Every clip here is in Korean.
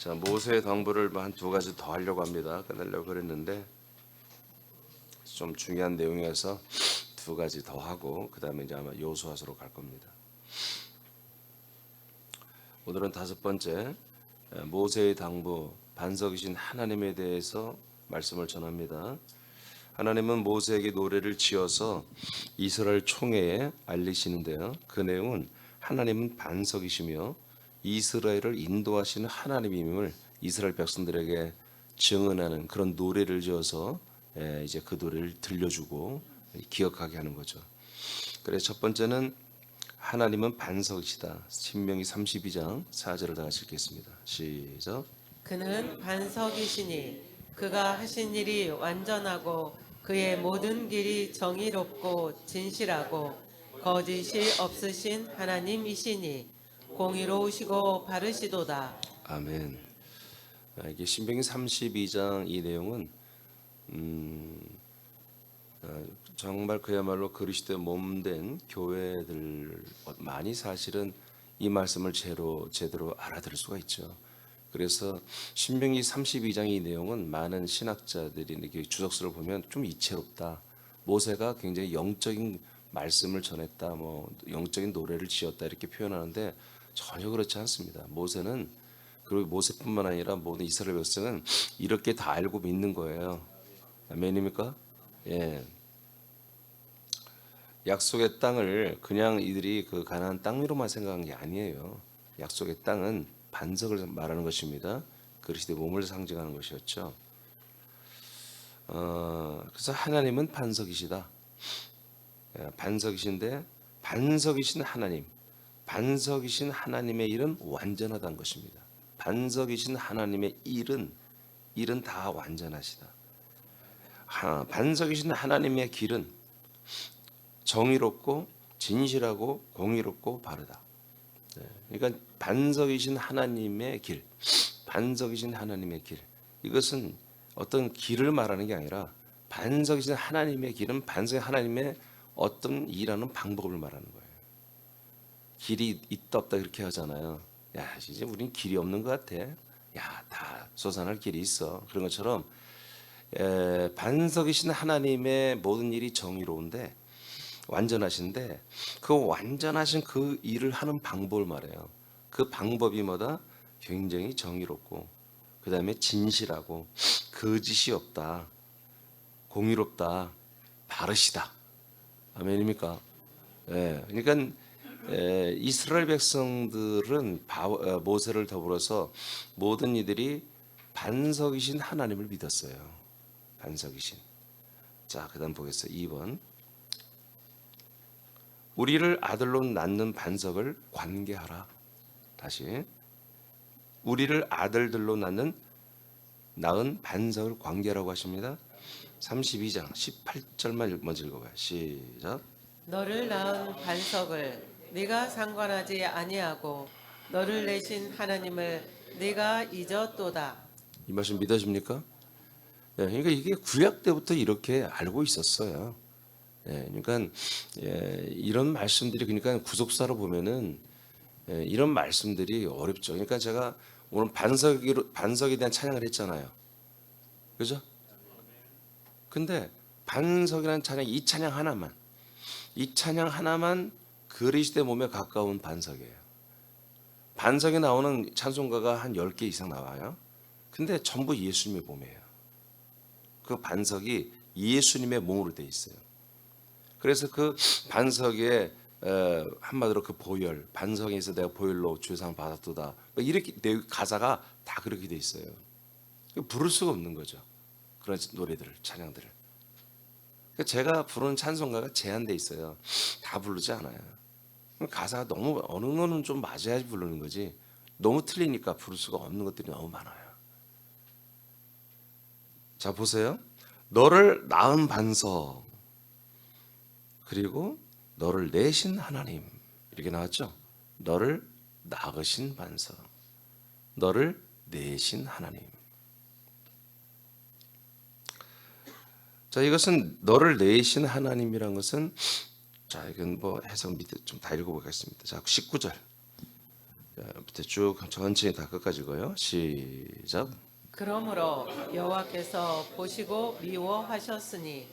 자, 모세의 당부를 한 두 가지 더 하려고 합니다. 끝내려고 그랬는데 좀 중요한 내용이어서 두 가지 더 하고 그 다음에 이제 아마 여호수아서로 갈 겁니다. 오늘은 다섯 번째, 모세의 당부, 반석이신 하나님에 대해서 말씀을 전합니다. 하나님은 모세에게 노래를 지어서 이스라엘 총회에 알리시는데요. 그 내용은 하나님은 반석이시며 이스라엘을 인도하시는 하나님임을 이스라엘 백성들에게 증언하는 그런 노래를 지어서 이제 그 노래를 들려주고 기억하게 하는 거죠. 그래서 첫 번째는 하나님은 반석이시다. 신명기 32장 4절을 다 같이 읽겠습니다. 시작. 그는 반석이시니 그가 하신 일이 완전하고 그의 모든 길이 정의롭고 진실하고 거짓이 없으신 하나님이시니 공의로우시고 바르시도다. 아멘. 이게 신명기 32장 이 내용은 정말 그야말로 그리스도의 몸된 교회들 많이 사실은 이 말씀을 제대로 알아들을 수가 있죠. 그래서 신명기 32장 이 내용은 많은 신학자들이 이렇게 주석서를 보면 좀 이채롭다. 모세가 굉장히 영적인 말씀을 전했다, 뭐 영적인 노래를 지었다 이렇게 표현하는데 전혀 그렇지 않습니다. 모세는, 그리고 모세뿐만 아니라 모든 이스라엘 백성은 이렇게 다 알고 믿는 거예요. 아멘입니까? 예. 약속의 땅을 그냥 이들이 그 가나안 땅으로만 생각한 게 아니에요. 약속의 땅은 반석을 말하는 것입니다. 그리스도의 몸을 상징하는 것이었죠. 그래서 하나님은 반석이시다. 반석이신데 반석이신 하나님, 반석이신 하나님의 일은 완전하다는 것입니다. 반석이신 하나님의 일은 다 완전하시다. 반석이신 하나님의 길은 정의롭고 진실하고 공의롭고 바르다. 그러니까 반석이신 하나님의 길, 반석이신 하나님의 길. 이것은 어떤 길을 말하는 게 아니라 반석이신 하나님의 길은 반석의 하나님의 어떤 일하는 방법을 말하는 거예요. 길이 있다 없다 그렇게 하잖아요. 야, 이제 우린 길이 없는 것 같아. 야, 다 솟아날 길이 있어. 그런 것처럼 반석이신 하나님의 모든 일이 정의로운데 완전하신데 그 완전하신 그 일을 하는 방법을 말해요. 그 방법이 뭐다? 굉장히 정의롭고 그 다음에 진실하고 거짓이 없다, 공의롭다, 바르시다. 아멘입니까? 예, 그러니까 이스라엘 백성들은 모세를 더불어서 모든 이들이 반석이신 하나님을 믿었어요. 반석이신. 자, 그다음 보겠어요. 2번. 우리를 아들로 낳는 반석을 관계하라. 다시. 우리를 아들들로 낳은 반석을 관계라고 하십니다. 32장 18절만 먼저 읽어봐요. 시작. 너를 낳은 반석을 네가 상관하지 아니하고 너를 내신 하나님을 네가 잊었도다. 이 말씀 믿어집니까? 그러니까 이게 구약 때부터 이렇게 알고 있었어요. 그러니까 이런 말씀들이, 그러니까 구속사로 보면은 이런 말씀들이 어렵죠. 그러니까 제가 오늘 반석에 대한 찬양을 했잖아요. 그죠? 근데 반석이라는 찬양, 이 찬양 하나만 그리스도의 몸에 가까운 반석이에요. 반석에 나오는 찬송가가 한 10개 이상 나와요. 근데 전부 예수님의 몸이에요. 그 반석이 예수님의 몸으로 돼 있어요. 그래서 그 반석에 한마디로 그 보혈, 반석에서 내가 보혈로 주상 받았도다, 이렇게 가사가 다 그렇게 돼 있어요. 부를 수가 없는 거죠. 그런 노래들을, 찬양들을. 그러니까 제가 부르는 찬송가가 제한돼 있어요. 다 부르지 않아요. 가사가 너무 어느 거는 좀 맞아야지 부르는 거지, 너무 틀리니까 부를 수가 없는 것들이 너무 많아요. 자, 보세요. 너를 낳은 반석, 그리고 너를 내신 하나님, 이렇게 나왔죠. 너를 낳으신 반석, 너를 내신 하나님. 자, 이것은 너를 내신 하나님이란 것은, 자, 이건 뭐 해석 밑에 좀 다 읽어보겠습니다. 자, 19절. 밑에 쭉 천천히 다 끝까지고요. 시작. 그러므로 여호와께서 보시고 미워하셨으니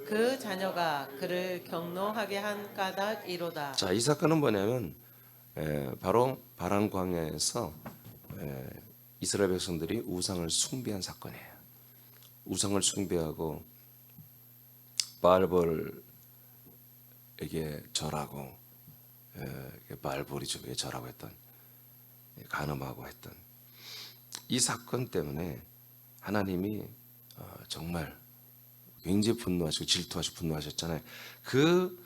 그 자녀가 그를 경노하게 한 까닭이로다. 자, 이 사건은 뭐냐면 바로 바란 광야에서 이스라엘 백성들이 우상을 숭배한 사건이에요. 우상을 숭배하고 바알볼에게 절하고 바알볼이 절하고 했던, 간음하고 했던 이 사건 때문에 하나님이 정말 굉장히 분노하시고 질투하시고 분노하셨잖아요. 그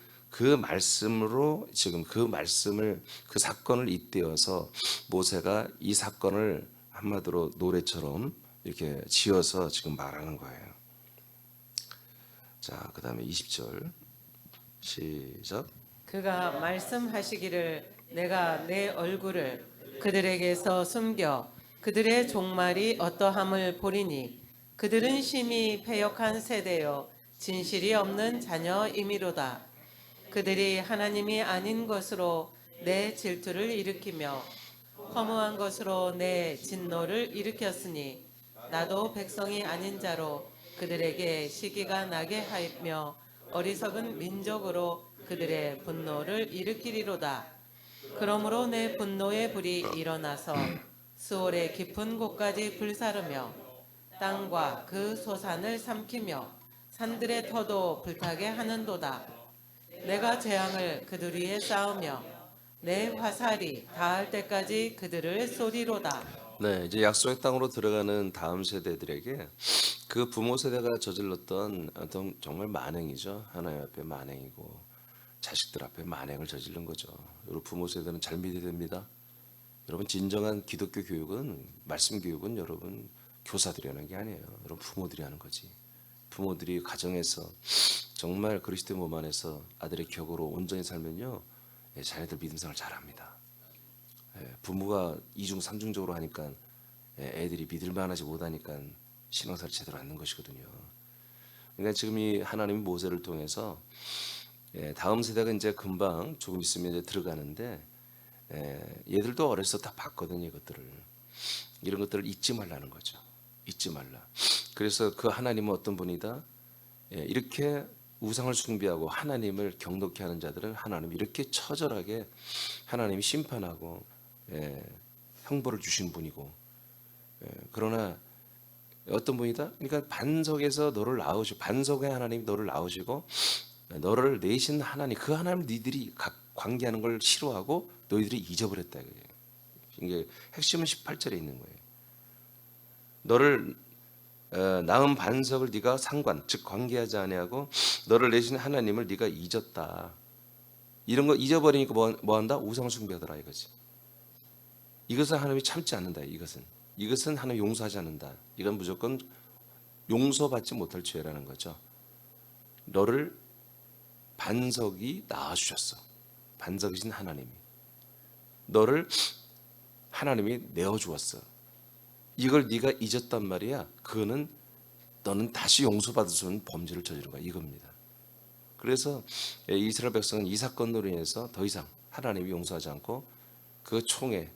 말씀으로 지금 그 사건을 잇대어서 모세가 이 사건을 한마디로 노래처럼 이렇게 지어서 지금 말하는 거예요. 자, 그다음에 20절 시작. 그가 말씀하시기를 내가 내 얼굴을 그들에게서 숨겨 그들의 종말이 어떠함을 보리니 그들은 심히 패역한 세대요 진실이 없는 자녀이미로다. 그들이 하나님이 아닌 것으로 내 질투를 일으키며 허무한 것으로 내 진노를 일으켰으니 나도 백성이 아닌 자로 그들에게 시기가 나게 하며 어리석은 민족으로 그들의 분노를 일으키리로다. 그러므로 내 분노의 불이 일어나서 수월의 깊은 곳까지 불사르며 땅과 그 소산을 삼키며 산들의 터도 불타게 하는도다. 내가 재앙을 그들 위에 쌓으며 내 화살이 닿을 때까지 그들을 쏘리로다. 네, 이제 약속의 땅으로 들어가는 다음 세대들에게 그 부모 세대가 저질렀던 어떤 정말 만행이죠. 하나님 앞에 만행이고 자식들 앞에 만행을 저지른 거죠. 여러분 부모 세대는 잘 믿어야 됩니다. 여러분 진정한 기독교 교육은, 말씀 교육은 여러분 교사들이 하는 게 아니에요. 여러분 부모들이 하는 거지. 부모들이 가정에서 정말 그리스도의 몸 안에서 아들의 격으로 온전히 살면요, 자녀들 믿음 생활 잘합니다. 부모가 이중 삼중적으로 하니까 애들이 믿을만하지 못하니까 신앙생활 제대로 않는 것이거든요. 그러니까 지금 이 하나님이 모세를 통해서 다음 세대가 이제 금방 조금 있으면 이제 들어가는데 얘들도 어렸을 때 다 봤거든요. 이런 것들을 잊지 말라는 거죠. 잊지 말라. 그래서 그 하나님은 어떤 분이다. 이렇게 우상을 숭배하고 하나님을 경독케 하는 자들은 하나님 이렇게 처절하게 하나님이 심판하고 형벌을 주신 분이고, 그러나 어떤 분이다. 그러니까 반석에서 너를 낳으시고, 반석에 하나님이 너를 낳으시고 너를 내신 하나님, 그 하나님 니들이 관계하는 걸 싫어하고 너희들이 잊어버렸다 이거예요. 이게 핵심은 18절에 있는 거예요. 너를 낳은 반석을 네가 상관, 즉 관계하지 아니하고 너를 내신 하나님을 네가 잊었다. 이런 거 잊어버리니까 뭐 한다? 우상 숭배하더라 이거지. 이것은 하나님이 참지 않는다. 이것은 하나님 용서하지 않는다. 이건 무조건 용서받지 못할 죄라는 거죠. 너를 반석이 낳아주셨어. 반석이신 하나님이 너를 하나님이 내어주었어. 이걸 네가 잊었단 말이야. 그거는 너는 다시 용서받을 수 없는 범죄를 저지른 거야 이겁니다. 그래서 이스라엘 백성은 이 사건으로 인해서 더 이상 하나님이 용서하지 않고 그 총에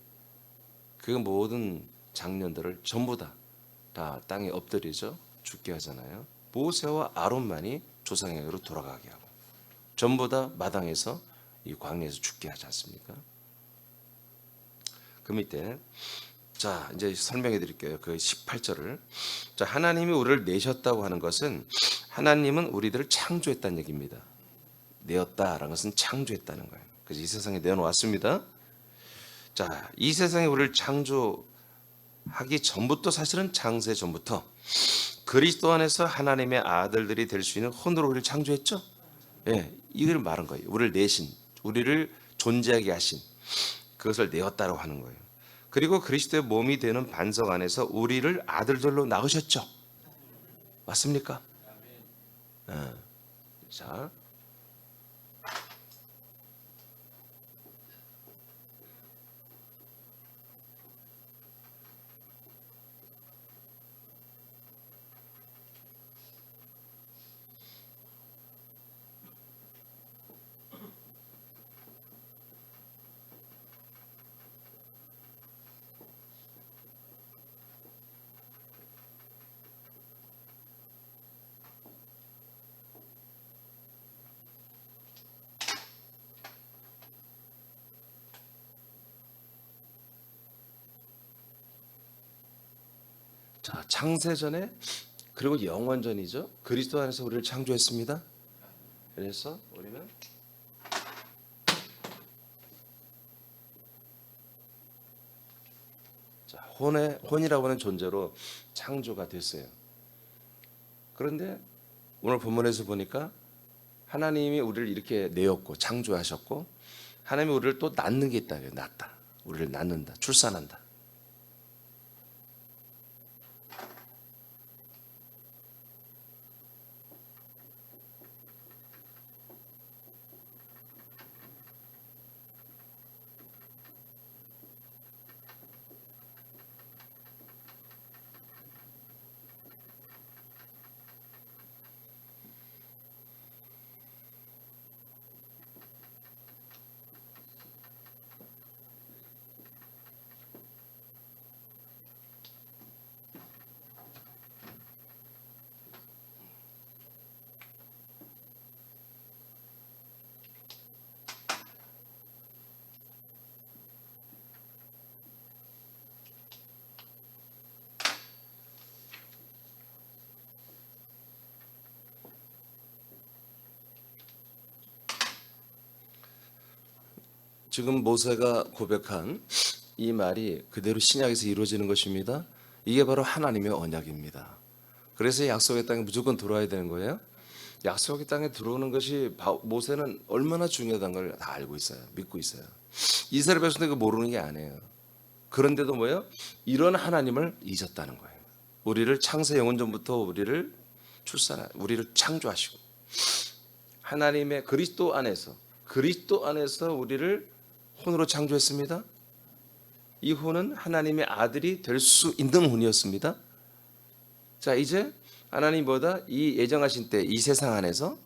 그 모든 장년들을 전부 다 땅에 엎드리죠. 죽게 하잖아요. 모세와 아론만이 조상에게로 돌아가게 하고 전부 다 마당에서 이 광야에서 죽게 하지 않습니까? 그 밑에 자 이제 설명해 드릴게요. 그 18절을. 자, 하나님이 우리를 내셨다고 하는 것은 하나님은 우리들을 창조했다는 얘기입니다. 내었다라는 것은 창조했다는 거예요. 그래서 이 세상에 내어놓았습니다. 자, 이 세상에 우리를 창조하기 전부터, 사실은 창세 전부터 그리스도 안에서 하나님의 아들들이 될 수 있는 혼으로 우리를 창조했죠. 이걸 말한 거예요. 우리를 내신, 우리를 존재하게 하신, 그것을 내었다고 하는 거예요. 그리고 그리스도의 몸이 되는 반석 안에서 우리를 아들들로 낳으셨죠. 맞습니까? 자, 자, 창세 전에 그리고 영원 전이죠. 그리스도 안에서 우리를 창조했습니다. 그래서 우리는 자, 혼이라고 하는 존재로 창조가 됐어요. 그런데 오늘 본문에서 보니까 하나님이 우리를 이렇게 내었고 창조하셨고 하나님이 우리를 또 낳는 게 있다. 낳다. 우리를 낳는다. 출산한다. 지금 모세가 고백한 이 말이 그대로 신약에서 이루어지는 것입니다. 이게 바로 하나님의 언약입니다. 그래서 약속의 땅에 무조건 들어와야 되는 거예요. 약속의 땅에 들어오는 것이 모세는 얼마나 중요하다는 걸 다 알고 있어요. 믿고 있어요. 이스라엘 백성들이 그거 모르는 게 아니에요. 그런데도 뭐예요? 이런 하나님을 잊었다는 거예요. 우리를 창세 영원전부터 우리를 우리를 창조하시고 하나님의 그리스도 안에서 우리를 혼으로 창조했습니다. 이 혼은 하나님의 아들이 될 수 있는 혼이었습니다. 자, 이제 하나님 보다 이 예정하신 때 이 세상 안에서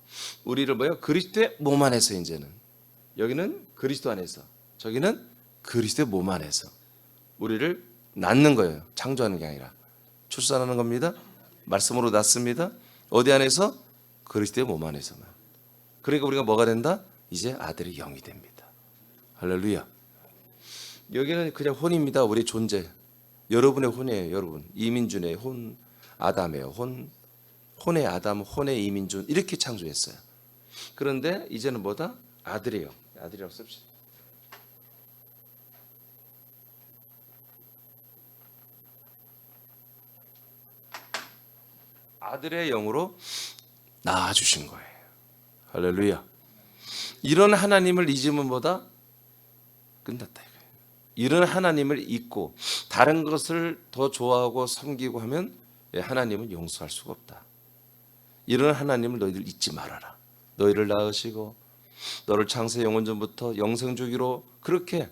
우리를 뭐요? 그리스도의 몸 안에서 이제는 여기는 그리스도 안에서 저기는 그리스도의 몸 안에서 우리를 낳는 거예요. 창조하는 게 아니라 출산하는 겁니다. 말씀으로 낳습니다. 어디 안에서? 그리스도의 몸 안에서만. 그러니까 우리가 뭐가 된다? 이제 아들의 영이 됩니다. 할렐루야. 여기는 그냥 혼입니다. 우리 존재. 여러분의 혼이에요. 여러분. 이민준의 혼, 아담의 혼, 혼의 아담, 혼의 이민준 이렇게 창조했어요. 그런데 이제는 뭐다? 아들이에요. 아들이라고 씁시다. 아들의 영으로 낳아주신 거예요. 할렐루야. 이런 하나님을 잊으면 뭐다? 끝났다 이거예요. 이런 하나님을 잊고 다른 것을 더 좋아하고 섬기고 하면 하나님은 용서할 수가 없다. 이런 하나님을 너희들 잊지 말아라. 너희를 낳으시고 너를 창세 영원전부터 영생주기로 그렇게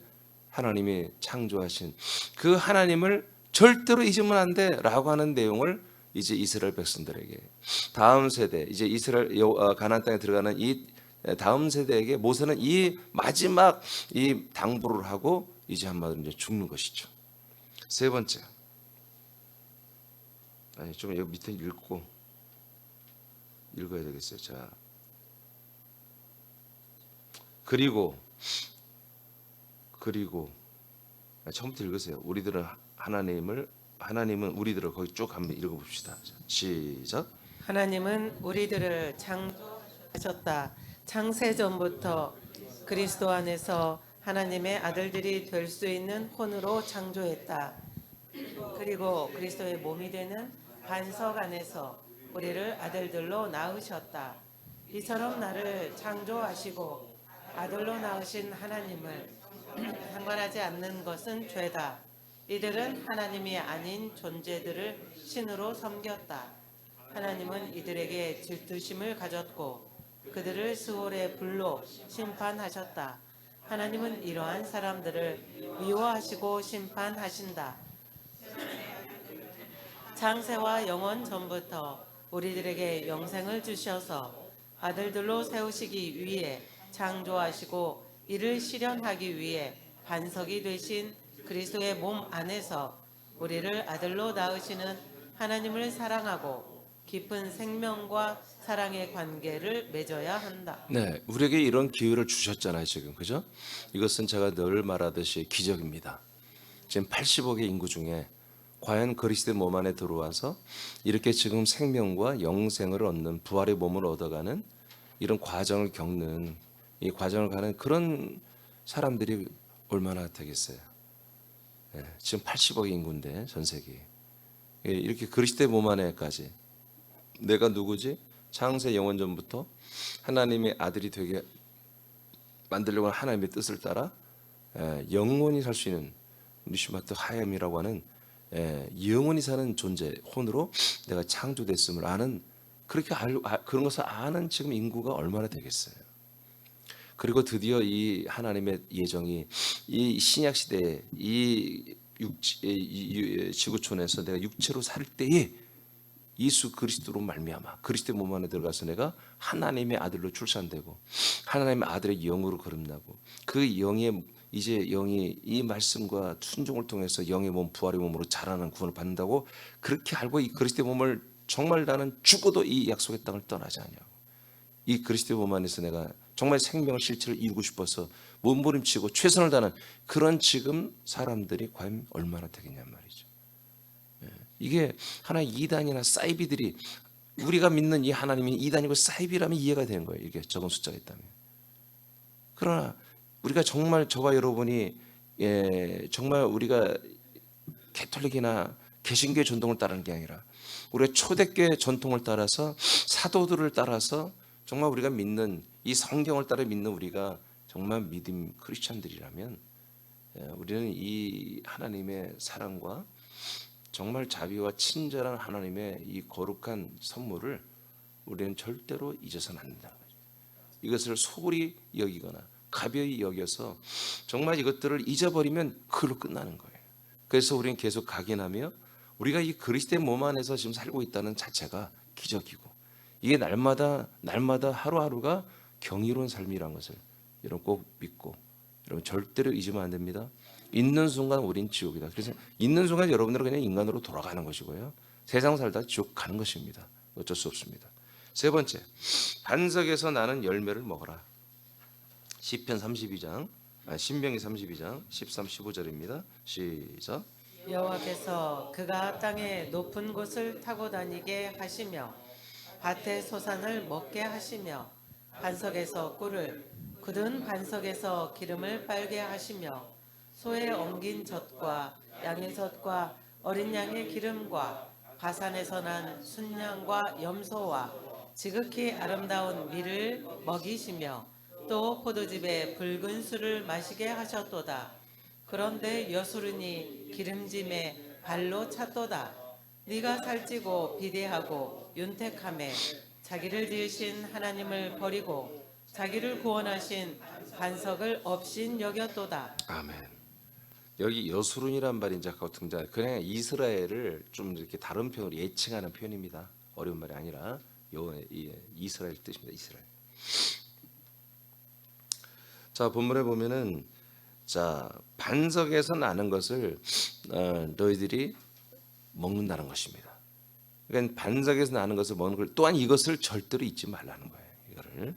하나님이 창조하신 그 하나님을 절대로 잊으면 안 돼라고 하는 내용을 이제 이스라엘 백성들에게 다음 세대 이제 이스라엘 가나안 땅에 들어가는 이 다음 세대에게 모세는 이 마지막 이 당부를 하고 이제 한마디로 이제 죽는 것이죠. 세 번째, 아니 좀 여기 밑에 읽어야 되겠어요. 자, 그리고 처음부터 읽으세요. 하나님은 우리들을 거기 쭉 한번 읽어봅시다. 시작. 하나님은 우리들을 창조하셨다. 창세전부터 그리스도 안에서 하나님의 아들들이 될 수 있는 혼으로 창조했다. 그리고 그리스도의 몸이 되는 반석 안에서 우리를 아들들로 낳으셨다. 이처럼 나를 창조하시고 아들로 낳으신 하나님을 상관하지 않는 것은 죄다. 이들은 하나님이 아닌 존재들을 신으로 섬겼다. 하나님은 이들에게 질투심을 가졌고 그들을 스올의 불로 심판하셨다. 하나님은 이러한 사람들을 미워하시고 심판하신다. 창세와 영원 전부터 우리들에게 영생을 주셔서 아들들로 세우시기 위해 창조하시고 이를 실현하기 위해 반석이 되신 그리스도의 몸 안에서 우리를 아들로 낳으시는 하나님을 사랑하고 깊은 생명과 사랑의 관계를 맺어야 한다. 네, 우리에게 이런 기회를 주셨잖아요, 지금. 그죠? 이것은 제가 늘 말하듯이 기적입니다. 지금 80억의 인구 중에 과연 그리스도의 몸 안에 들어와서 이렇게 지금 생명과 영생을 얻는 부활의 몸을 얻어가는 이런 과정을 겪는 이 과정을 가는 그런 사람들이 얼마나 되겠어요? 지금 80억 인구인데 전 세계 이렇게 그리스도의 몸 안에까지 내가 누구지? 창세 영원전부터 하나님의 아들이 되게 만들려고 하는 하나님의 뜻을 따라 영원히 살 수 있는 니슈마트 하얏이라고 하는 영원히 사는 존재 혼으로 내가 창조됐음을 아는 그렇게 그런 것을 아는 지금 인구가 얼마나 되겠어요. 그리고 드디어 이 하나님의 예정이 이 신약 시대에 이 지구촌에서 내가 육체로 살 때에 예수 그리스도로 말미암아 그리스도의 몸 안에 들어가서 내가 하나님의 아들로 출산되고 하나님의 아들의 영으로 거듭나고 그 영의 이제 영이 이 말씀과 순종을 통해서 영의 몸 부활의 몸으로 자라는 구원을 받는다고 그렇게 알고 이 그리스도의 몸을 정말 나는 죽어도 이 약속의 땅을 떠나지 않냐고 이 그리스도의 몸 안에서 내가 정말 생명의 실체를 이루고 싶어서 몸부림치고 최선을 다하는 그런 지금 사람들이 과연 얼마나 되겠냔 말이죠. 이게 하나의 이단이나 사이비들이 우리가 믿는 이 하나님이 이단이고 사이비라면 이해가 되는 거예요. 이게 적은 숫자가 있다면. 그러나 우리가 정말 저와 여러분이 정말 우리가 개톨릭이나 개신교의 전통을 따르는 게 아니라 우리가 초대교회 전통을 따라서 사도들을 따라서 정말 우리가 믿는 이 성경을 따라 믿는 우리가 정말 믿음 크리스찬들이라면 우리는 이 하나님의 사랑과 정말 자비와 친절한 하나님의 이 거룩한 선물을 우리는 절대로 잊어서는 안 된다는 거죠. 이것을 소홀히 여기거나 가벼이 여겨서 정말 이것들을 잊어버리면 그걸로 끝나는 거예요. 그래서 우리는 계속 각인하며 우리가 이 그리스도의 몸 안에서 지금 살고 있다는 자체가 기적이고 이게 날마다 하루하루가 경이로운 삶이라는 것을 여러분 꼭 믿고 여러분 절대로 잊으면 안 됩니다. 있는 순간 우린 지옥이다. 그래서 있는 순간 여러분들은 그냥 인간으로 돌아가는 것이고요. 세상 살다 지옥 가는 것입니다. 어쩔 수 없습니다. 세 번째, 반석에서 나는 열매를 먹어라. 시편 32장, 신명기 32장 13, 15절입니다. 시작. 여호와께서 그가 땅의 높은 곳을 타고 다니게 하시며 밭의 소산을 먹게 하시며 반석에서 꿀을 굳은 반석에서 기름을 빨게 하시며 소의 엉긴 젖과 양의 젖과 어린 양의 기름과 바산에서 난 순양과 염소와 지극히 아름다운 밀을 먹이시며 또 포도즙에 붉은 술을 마시게 하셨도다. 그런데 여수르니 기름짐에 발로 찼도다. 네가 살찌고 비대하고 윤택함에 자기를 지으신 하나님을 버리고 자기를 구원하신 반석을 없인 여겼도다. 아멘. 여기 여수룬이란 말이 이제 아까 등장. 그냥 이스라엘을 좀 이렇게 다른 표현으로 예칭하는 표현입니다. 어려운 말이 아니라 이스라엘 뜻입니다. 이스라엘. 자 본문에 보면은 자 반석에서 나는 것을 너희들이 먹는다는 것입니다. 그러니까 반석에서 나는 것을 먹는 걸 또한 이것을 절대로 잊지 말라는 거예요. 이거를.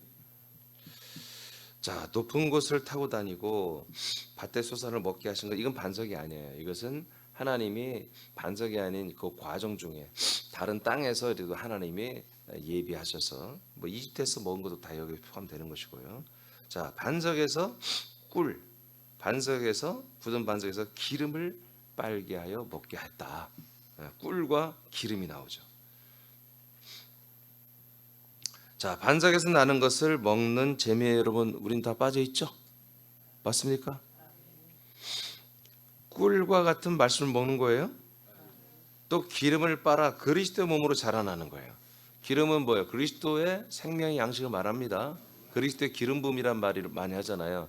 자 높은 곳을 타고 다니고 밭의 소산을 먹게 하신 것 이건 반석이 아니에요. 이것은 하나님이 반석이 아닌 그 과정 중에 다른 땅에서 그래도 하나님이 예비하셔서 뭐 이집트에서 먹은 것도 다 여기 포함되는 것이고요. 자 반석에서 꿀, 반석에서 굳은 반석에서 기름을 빨게 하여 먹게 했다. 꿀과 기름이 나오죠. 자 반석에서 나는 것을 먹는 재미에 여러분 우린 다 빠져 있죠? 맞습니까? 꿀과 같은 말씀을 먹는 거예요. 또 기름을 빨아 그리스도의 몸으로 자라나는 거예요. 기름은 뭐예요? 그리스도의 생명의 양식을 말합니다. 그리스도의 기름 부음이란 말을 많이 하잖아요.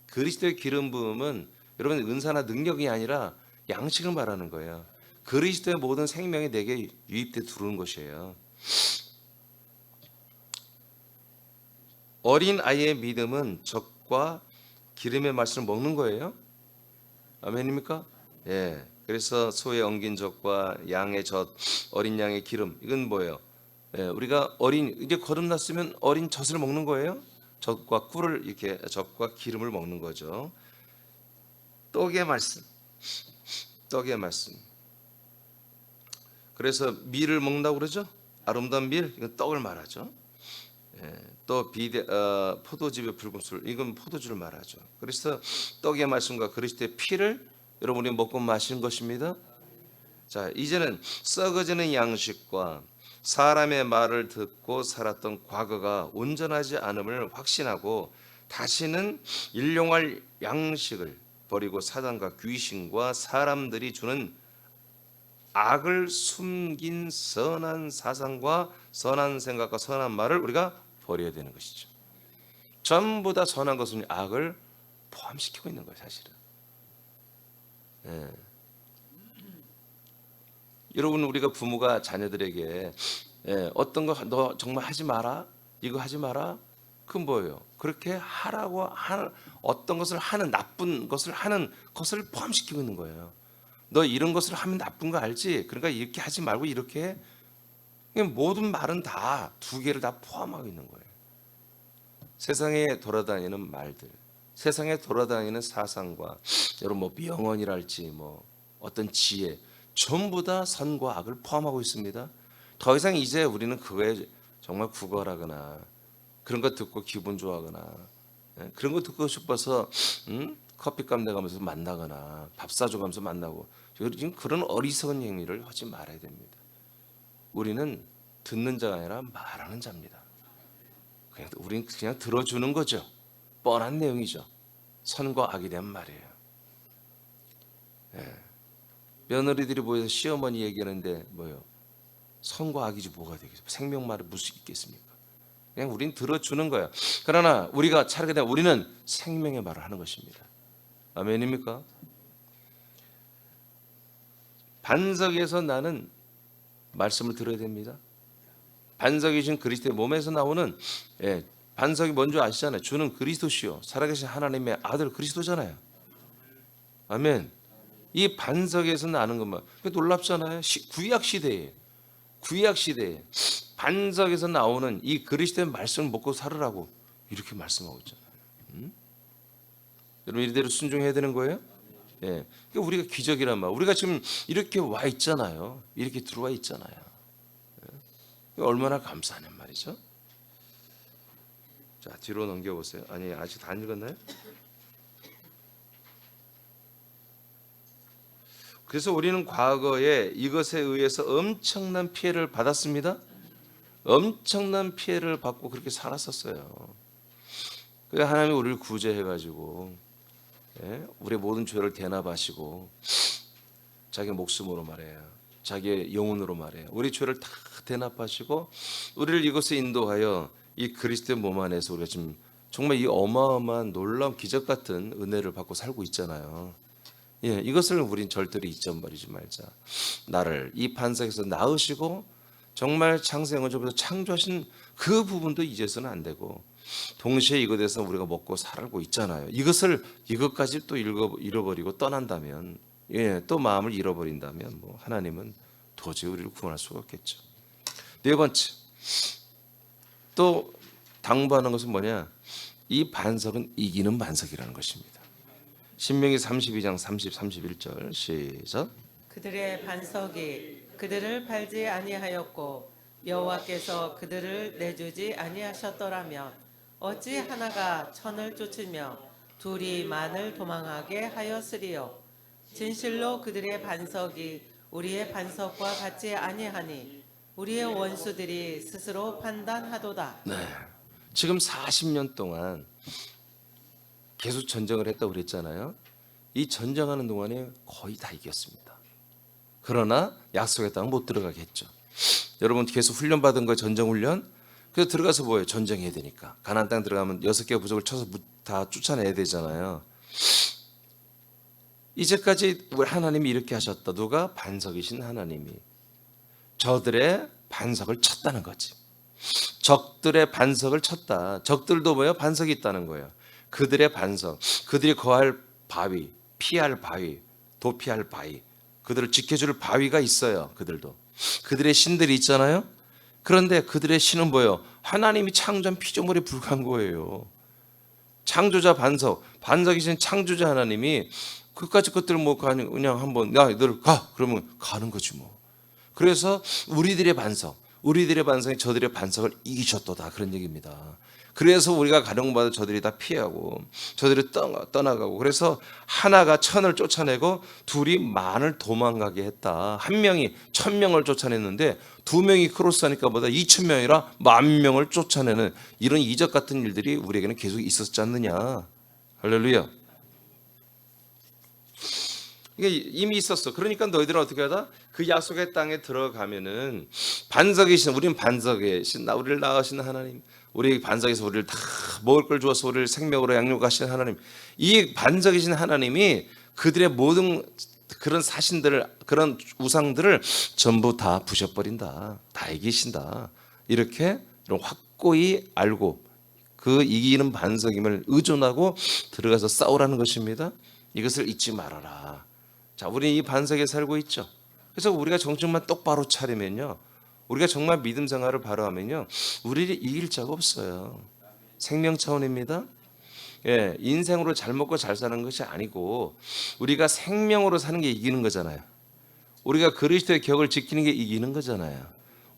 그리스도의 기름 부음은 여러분 은사나 능력이 아니라 양식을 말하는 거예요. 그리스도의 모든 생명이 내게 유입돼 들어오는 것이에요. 어린 아이의 믿음은 젖과 기름의 말씀을 먹는 거예요. 아멘입니까? 예. 그래서 소의 엉긴 젖과 양의 젖, 어린 양의 기름 이건 뭐예요? 예, 우리가 이제 거듭났으면 어린 젖을 먹는 거예요. 젖과 꿀을 이렇게 젖과 기름을 먹는 거죠. 떡의 말씀, 떡의 말씀. 그래서 밀을 먹는다고 그러죠. 아름다운 밀, 이건 떡을 말하죠. 또 포도즙의 붉은 술, 이건 포도주를 말하죠. 그래서 떡의 말씀과 그리스도의 피를 여러분이 먹고 마시는 것입니다. 자, 이제는 썩어지는 양식과 사람의 말을 듣고 살았던 과거가 온전하지 않음을 확신하고 다시는 일용할 양식을 버리고 사단과 귀신과 사람들이 주는 악을 숨긴 선한 사상과 선한 생각과 선한 말을 우리가 버려야 되는 것이죠. 전부 다 선한 것은 악을 포함시키고 있는 거예요, 사실은. 여러분, 우리가 부모가 자녀들에게 어떤 거 너 정말 하지 마라, 이거 하지 마라, 그건 뭐예요? 그렇게 하라고 하는 어떤 것을 하는 나쁜 것을 하는 것을 포함시키고 있는 거예요. 너 이런 것을 하면 나쁜 거 알지? 그러니까 이렇게 하지 말고 이렇게 해. 모든 말은 다 두 개를 다 포함하고 있는 거예요. 세상에 돌아다니는 말들, 세상에 돌아다니는 사상과 여러분 뭐 명언이랄지 뭐 어떤 지혜, 전부 다 선과 악을 포함하고 있습니다. 더 이상 이제 우리는 그거에 정말 구걸하거나 그런 거 듣고 기분 좋아하거나 그런 거 듣고 싶어서 커피값 내가면서 만나거나 밥 사줘가면서 만나고 지금 그런 어리석은 행위를 하지 말아야 됩니다. 우리는 듣는 자가 아니라 말하는 자입니다. 우리는 그냥 들어주는 거죠. 뻔한 내용이죠. 선과 악에 대한 말이에요. 며느리들이 모여서 시어머니 얘기하는데 뭐예요? 선과 악이지 뭐가 되겠어요? 생명말이 무슨 있겠습니까? 그냥 우리는 들어주는 거예요. 그러나 우리가 차리게 되면 우리는 생명의 말을 하는 것입니다. 아멘입니까? 반석에서 나는 말씀을 들어야 됩니다. 반석이신 그리스도의 몸에서 나오는 반석이 뭔지 아시잖아요. 주는 그리스도시요 살아계신 하나님의 아들 그리스도잖아요. 아멘. 이 반석에서 나는 것만 놀랍잖아요. 구약 시대에 반석에서 나오는 이 그리스도의 말씀을 먹고 살으라고 이렇게 말씀하고 있잖아요. 여러분 이대로 순종해야 되는 거예요? 그러니까 우리가 기적이란 말. 우리가 지금 이렇게 와 있잖아요. 이렇게 들어와 있잖아요. 얼마나 감사하는 말이죠. 자, 뒤로 넘겨보세요. 아니, 아직 다 안 읽었나요? 그래서 우리는 과거에 이것에 의해서 엄청난 피해를 받았습니다. 엄청난 피해를 받고 그렇게 살았었어요. 그래서 하나님이 우리를 구제해가지고 우리의 모든 죄를 대납하시고 자기 목숨으로 말해요. 자기의 영혼으로 말해요. 우리 죄를 다 대납하시고 우리를 이곳에 인도하여 이 그리스도의 몸 안에서 우리가 지금 정말 이 어마어마한 놀라운 기적 같은 은혜를 받고 살고 있잖아요. 이것을 우린 절대로 잊어버리지 말자. 나를 이 반석에서 낳으시고 정말 창세영을 저부터 창조하신 그 부분도 잊어서는 안 되고 동시에 이것에서 우리가 먹고 살고 있잖아요. 이것까지 또 잃어버리고 떠난다면 또 마음을 잃어버린다면 뭐 하나님은 도저히 우리를 구원할 수가 없겠죠. 네 번째 또 당부하는 것은 뭐냐? 이 반석은 이기는 반석이라는 것입니다. 신명기 32장 30, 31절 시작. 그들의 반석이 그들을 팔지 아니하였고 여호와께서 그들을 내주지 아니하셨더라면 어찌 하나가 천을 쫓으며 둘이 만을 도망하게 하였으리요. 진실로 그들의 반석이 우리의 반석과 같지 아니하니 우리의 원수들이 스스로 판단하도다. 네, 지금 40년 동안 계속 전쟁을 했다고 그랬잖아요. 이 전쟁하는 동안에 거의 다 이겼습니다. 그러나 약속의 땅은 못 들어가겠죠. 여러분 계속 훈련받은 거예요. 전쟁훈련. 그래서 들어가서 뭐예요? 전쟁해야 되니까. 가나안 땅 들어가면 6개의 부족을 쳐서 다 쫓아내야 되잖아요. 이제까지 우리 하나님이 이렇게 하셨다. 누가? 반석이신 하나님이 저들의 반석을 쳤다는 거지. 적들의 반석을 쳤다. 적들도 뭐예요? 반석이 있다는 거예요. 그들의 반석, 그들이 거할 바위, 피할 바위, 도피할 바위, 그들을 지켜줄 바위가 있어요. 그들도 그들의 신들이 있잖아요. 그런데 그들의 신은 뭐예요? 하나님이 창조한 피조물에 불과한 거예요. 창조자 반석이신 창조자 하나님이 그까짓 것들을 뭐 그냥 한번 야 너를 가 그러면 가는 거지 뭐. 그래서 우리들의 반성이 저들의 반성을 이기셨도다 그런 얘기입니다. 그래서 우리가 가령받아 저들이 다 피하고 저들이 떠나가고 그래서 하나가 천을 쫓아내고 둘이 만을 도망가게 했다. 한 명이 1000명을 쫓아냈는데 두 명이 크로스하니까 보다 2000명이라 10,000명을 쫓아내는 이런 이적 같은 일들이 우리에게는 계속 있었지 않느냐. 할렐루야. 이게 이미 있었어. 그러니까 너희들은 어떻게 하다? 그 약속의 땅에 들어가면은 반석이신 우리는 반석이신 우리를 낳으신 하나님, 우리 반석에서 우리를 다 먹을 걸 주어서 우리를 생명으로 양육하신 하나님, 이 반석이신 하나님이 그들의 모든 그런 사신들을 그런 우상들을 전부 다 부셔버린다, 다 이기신다. 이렇게 확고히 알고 그 이기는 반석임을 의존하고 들어가서 싸우라는 것입니다. 이것을 잊지 말아라. 자, 우리 이 반석에 살고 있죠. 그래서 우리가 정신만 똑바로 차리면요, 우리가 정말 믿음 생활을 바로 하면요, 우리를 이길 자가 없어요. 생명 차원입니다. 예, 인생으로 잘 먹고 잘 사는 것이 아니고 우리가 생명으로 사는 게 이기는 거잖아요. 우리가 그리스도의 격을 지키는 게 이기는 거잖아요.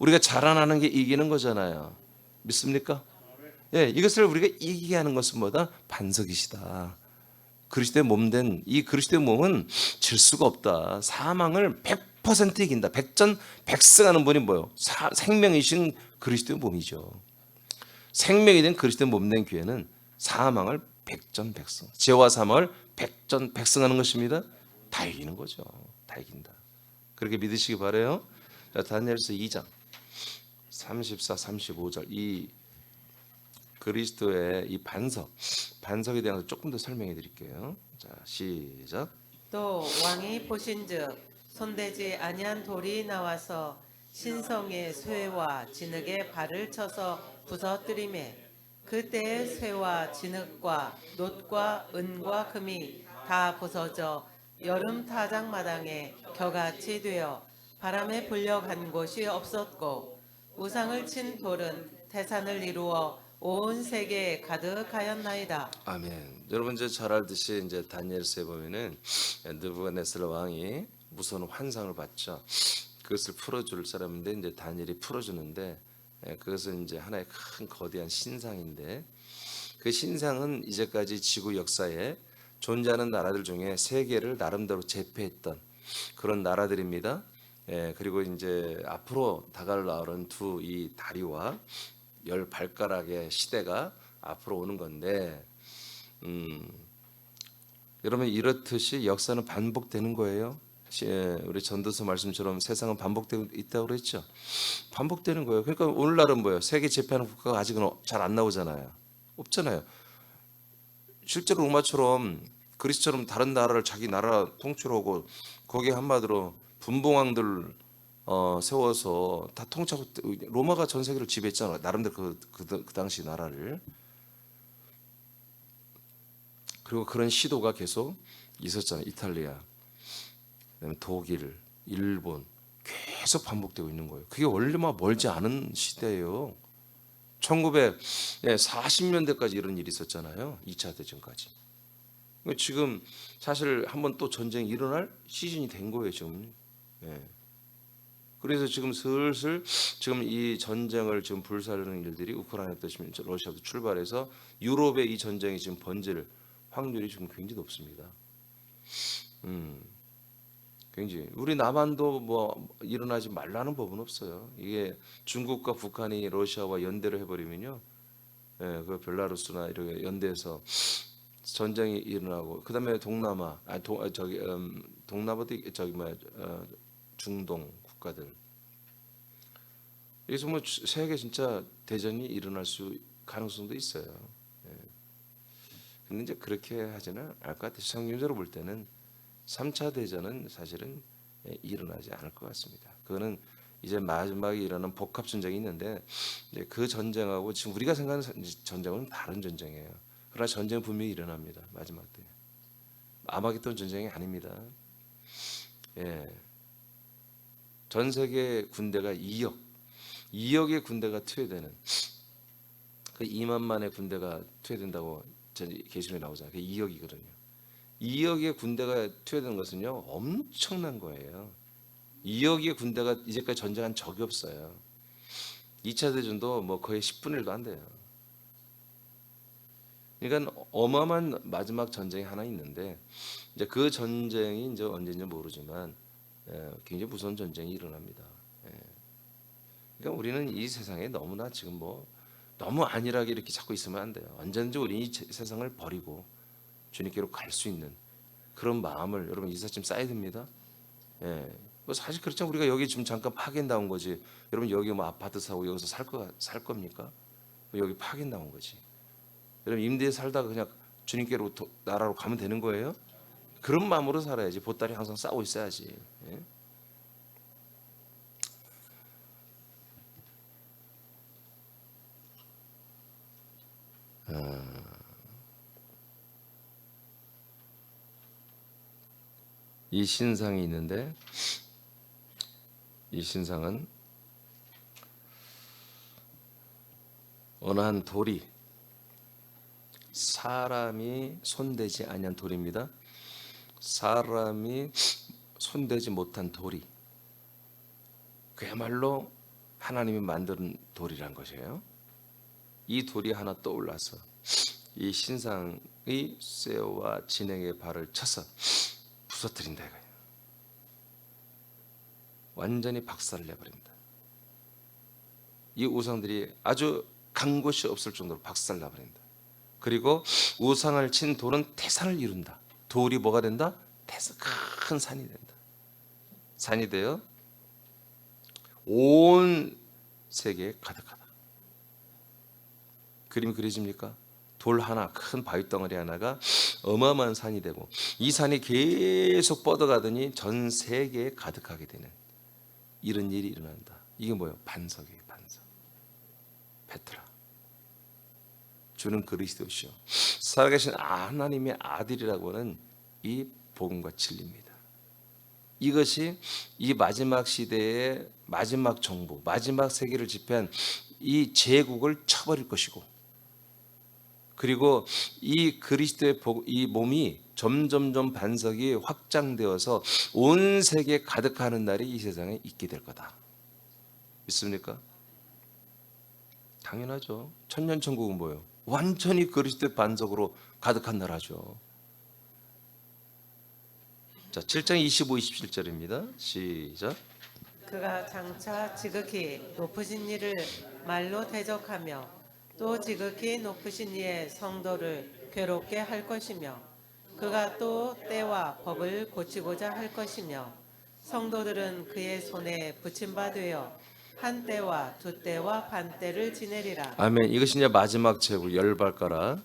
우리가 자라나는 게 이기는 거잖아요. 믿습니까? 예, 이것을 우리가 이기게 하는 것은 뭐다? 반석이시다. 그리스도의 몸된 이 그리스도의 몸은 질 수가 없다. 사망을 100% 이긴다. 백전백승하는 분이 뭐예요? 생명이신 그리스도의 몸이죠. 생명이 된 그리스도의 몸된 교회는 사망을 백전백승, 죄와 사망을 백전백승하는 것입니다. 다 이기는 거죠. 다 이긴다. 그렇게 믿으시기 바라요. 자, 다니엘서 2장 34, 35절 이 그리스도의 이 반석에 대해서 조금 더 설명해 드릴게요. 자, 시작. 또 왕이 보신즉 손대지 아니한 돌이 나와서 신성의 쇠와 진흙에 발을 쳐서 부서뜨리매 그때의 쇠와 진흙과 놋과 은과 금이 다 부서져 여름 타작마당에 겨같이 되어 바람에 불려간 곳이 없었고 우상을 친 돌은 태산을 이루어 온 세계에 가득하였나이다. 아멘. 여러분 이제 잘 알듯이 이제 다니엘서에 보면은 느부갓네살 왕이 무서운 환상을 봤죠. 그것을 풀어줄 사람인데 이제 다니엘이 풀어주는데 그것은 이제 하나의 큰 거대한 신상인데 그 신상은 이제까지 지구 역사에 존재하는 나라들 중에 세계를 나름대로 제패했던 그런 나라들입니다. 그리고 이제 앞으로 다가올 두 이 다리와 10발가락의 시대가 앞으로 오는 건데 여러분 이렇듯이 역사는 반복되는 거예요. 우리 전도서 말씀처럼 세상은 반복되고 있다고 그랬죠. 반복되는 거예요. 그러니까 오늘날은 뭐예요? 세계 제패하는 국가가 아직은 잘 안 나오잖아요. 없잖아요. 실제로 로마처럼 그리스처럼 다른 나라를 자기 나라 통치하고 거기에 한마디로 분봉왕들 세워서 다 통치하고 로마가 전 세계를 지배했잖아요. 나름대로 그 당시 나라를. 그리고 그런 시도가 계속 있었잖아요. 이탈리아, 그다음에 독일, 일본 계속 반복되고 있는 거예요. 그게 얼마 멀지 않은 시대예요. 1940년대까지 이런 일이 있었잖아요. 2차 대전까지. 지금 사실 한번 또 전쟁이 일어날 시즌이 된 거예요. 지금. 그래서 지금 슬슬 지금 이 전쟁을 지금 불사르는 일들이 우크라이나부터 러시아부터 출발해서 유럽에 이 전쟁이 지금 번질 확률이 지금 굉장히 높습니다. 굉장히 우리 남한도 뭐 일어나지 말라는 법은 없어요. 이게 중국과 북한이 러시아와 연대를 해버리면요, 그 벨라루스나 이렇게 연대해서 전쟁이 일어나고 그다음에 동남아, 동남아도 중동 국가들 여기서 뭐 세계 진짜 대전이 일어날 수 가능성도 있어요. 근데 이제 그렇게 하지는 않을 것 같아요. 성경적으로 볼 때는 3차 대전은 사실은 일어나지 않을 것 같습니다. 그거는 이제 마지막에 일어나는 복합 전쟁이 있는데 이제 그 전쟁하고 지금 우리가 생각하는 전쟁은 다른 전쟁이에요. 그러나 전쟁은 분명히 일어납니다. 마지막 때. 아마겟돈 전쟁이 아닙니다. 전 세계 군대가 2억의 군대가 투여되는 그 2만만의 군대가 투여된다고 계시록에 나오잖아요. 그 2억이거든요. 2억의 군대가 투여되는 것은요 엄청난 거예요. 2억의 군대가 이제까지 전쟁한 적이 없어요. 2차 대전도 뭐 거의 10분의 1도 안 돼요. 그러니까 어마어마한 마지막 전쟁이 하나 있는데 이제 그 전쟁이 이제 언제인지 모르지만 굉장히 무서운 전쟁이 일어납니다. 그러니까 우리는 이 세상에 너무나 지금 뭐 너무 안일하게 이렇게 잡고 있으면 안 돼요. 언제든지 우리 이 세상을 버리고 주님께로 갈 수 있는 그런 마음을 여러분 이사쯤 쌓아야 됩니다. 뭐 사실 그렇죠. 우리가 여기 지금 잠깐 파견 나온 거지. 여러분 여기 뭐 아파트 사고 여기서 살 겁니까? 여기 파견 나온 거지. 여러분 임대에 살다가 그냥 주님께로 나라로 가면 되는 거예요? 그런 마음으로 살아야지. 보따리 항상 싸고 있어야지. 이 신상이 있는데 이 신상은 어느 한 돌이 사람이 손대지 아니한 돌입니다. 사람이 손대지 못한 돌이 그야말로 하나님이 만든 돌이란 것이에요. 이 돌이 하나 떠올라서 이 신상의 쇠와 진행의 발을 쳐서 부서뜨린다 이거예요. 완전히 박살을 내버립니다. 이 우상들이 아주 간 곳이 없을 정도로 박살 나버린다. 그리고 우상을 친 돌은 태산을 이룬다. 돌이 뭐가 된다? 큰 산이 된다. 산이 되어 온 세계에 가득하다. 그림이 그려집니까? 돌 하나, 큰 바위 덩어리 하나가 어마어마한 산이 되고 이 산이 계속 뻗어가더니 전 세계에 가득하게 되는 이런 일이 일어난다. 이게 뭐예요? 반석이에요. 반석. 베트라. 주는 그리스도시요 살아계신 하나님의 아들이라고 하는 이 복음과 진리입니다. 이것이 이 마지막 시대의 마지막 정부, 마지막 세계를 지배한 이 제국을 쳐버릴 것이고, 그리고 이 그리스도의 이 몸이 점점점 반석이 확장되어서 온 세계에 가득하는 날이 이 세상에 있게 될 거다. 믿습니까? 당연하죠. 천년천국은 뭐예요? 완전히 그리스도의 반석으로 가득한 나라죠. 자, 7장 25, 27절입니다. 시작. 그가 장차 지극히 높으신 이를 말로 대적하며 또 지극히 높으신 이의 성도를 괴롭게 할 것이며 그가 또 때와 법을 고치고자 할 것이며 성도들은 그의 손에 붙임바 되어 한 때와 두 때와 반 때를 지내리라. 아멘. 이것이 이제 마지막 제국 열발가락.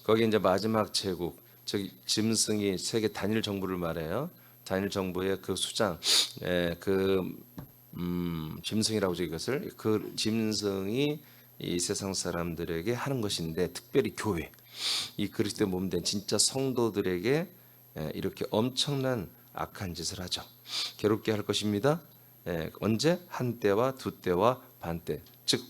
거기 이제 마지막 제국. 저기 짐승이 세계 단일 정부를 말해요. 단일 정부의 그 수장, 짐승이라고 하죠. 이것을 그 짐승이 이 세상 사람들에게 하는 것인데, 특별히 교회, 이 그리스도의 몸된 진짜 성도들에게 이렇게 엄청난 악한 짓을 하죠. 괴롭게 할 것입니다. 언제? 한 때와 두 때와 반 때, 즉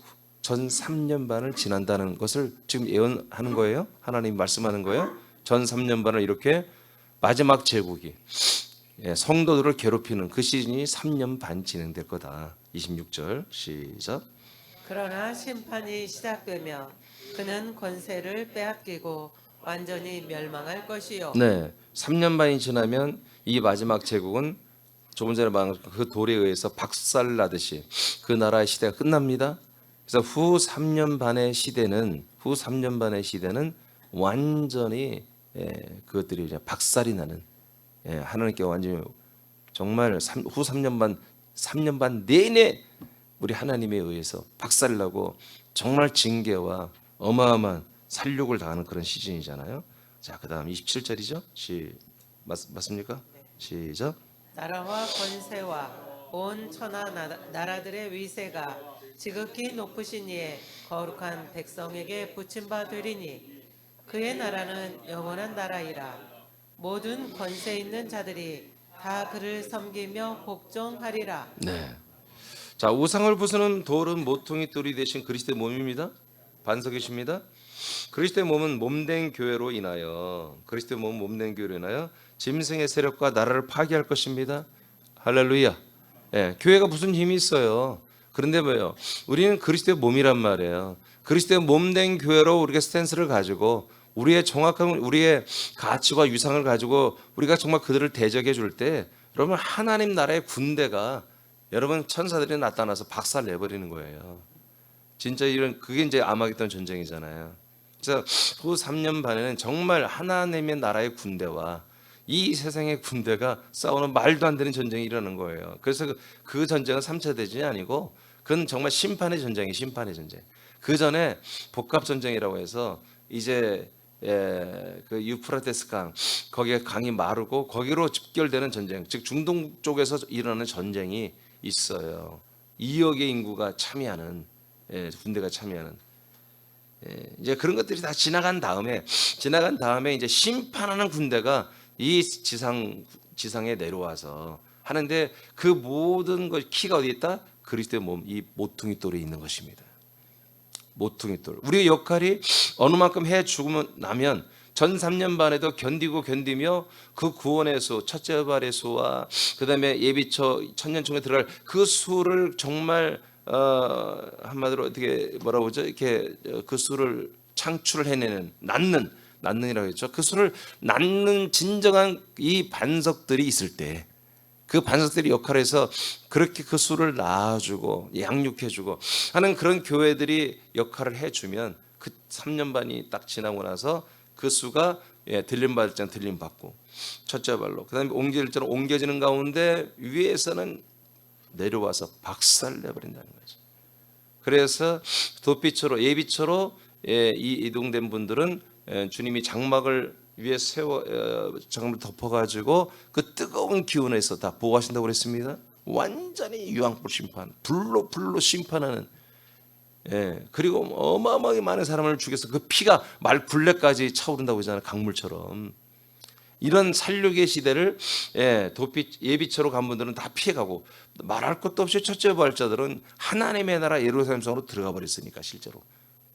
전 3년 반을 지난다는 것을 지금 예언하는 거예요. 하나님 말씀하는 거예요. 전 3년 반을 이렇게 마지막 제국이 성도들을 괴롭히는 그 시즌이 3년 반 진행될 거다. 26절 시작. 그러나 심판이 시작되며 그는 권세를 빼앗기고 완전히 멸망할 것이요. 네, 3년 반이 지나면 이 마지막 제국은 조금 전에 말한 그 돌에 의해서 박살나듯이 그 나라의 시대가 끝납니다. 그래서 후 3년 반의 시대는 완전히 그것들이 이제 박살이 나는 하나님께 완전히 정말 후 3년 반 내내 우리 하나님에 의해서 박살나고 정말 징계와 어마어마한 살육을 당하는 그런 시즌이잖아요. 자, 그다음 27절이죠. 맞습니까? 시작. 나라와 권세와 온 천하 나라들의 위세가 지극히 높으신 이의 거룩한 백성에게 붙임바 되리니 그의 나라는 영원한 나라이라. 모든 권세 있는 자들이 다 그를 섬기며 복종하리라. 네. 자, 우상을 부수는 돌은 모퉁이 돌이 되신 그리스도의 몸입니다. 반석이십니다. 그리스도의 몸은 몸된 교회로 인하여 짐승의 세력과 나라를 파괴할 것입니다. 할렐루야. 예, 교회가 무슨 힘이 있어요? 그런데 뭐예요? 우리는 그리스도의 몸이란 말이에요. 그리스도의 몸된 교회로 우리가 스탠스를 가지고 우리의 정확한 우리의 가치와 유상을 가지고 우리가 정말 그들을 대적해 줄 때 여러분 하나님 나라의 군대가 여러분 천사들이 나타나서 박살 내버리는 거예요. 진짜 이런 그게 이제 아마겟돈 전쟁이잖아요. 그래서 후 3년 반에는 정말 하나님의 나라의 군대와 이 세상의 군대가 싸우는 말도 안 되는 전쟁이 일어나는 거예요. 그래서 그 전쟁은 3차 대전이 아니고 그건 정말 심판의 전쟁이 심판의 전쟁. 그 전에 복합 전쟁이라고 해서 이제 그 유프라테스 강 거기에 강이 마르고 거기로 집결되는 전쟁, 즉 중동 쪽에서 일어나는 전쟁이 있어요. 2억의 인구가 참여하는 군대가 참여하는 이제 그런 것들이 다 지나간 다음에 이제 심판하는 군대가 이 지상에 내려와서 하는데 그 모든 것 키가 어디 있다? 그리스도의 몸, 이 모퉁이 돌에 있는 것입니다. 모퉁이 돌. 우리의 역할이 어느 만큼 해 죽으면 나면 전 3년 반에도 견디며 그 구원의 수, 첫째 발의 수와 그다음에 예비처 천년총에 들어갈 그 수를 정말 한마디로 어떻게 뭐라고 하죠? 이렇게 그 수를 창출을 해내는 낳는이라고 했죠. 그 수를 낳는 진정한 이 반석들이 있을 때 그 반석들이 역할을 해서 그렇게 그 수를 낳아주고 양육해주고 하는 그런 교회들이 역할을 해주면 그 3년 반이 딱 지나고 나서 그 수가 들림받을 때는 들림받고 첫째 발로 그 다음에 옮겨질 때는 옮겨지는 가운데 위에서는 내려와서 박살내버린다는 거죠. 그래서 도피처로 예비처로 이동된 분들은 주님이 장막을 위에 장막을 덮어가지고 그 뜨거운 기운에서 다 보호하신다고 그랬습니다. 완전히 유황불 심판, 불로 심판하는. 그리고 어마어마하게 많은 사람을 죽여서 그 피가 말 굴레까지 차오른다고 하잖아요. 강물처럼. 이런 살육의 시대를 예비처로 간 분들은 다 피해가고 말할 것도 없이 첫째 부활자들은 하나님의 나라 예루살렘 성으로 들어가 버렸으니까 실제로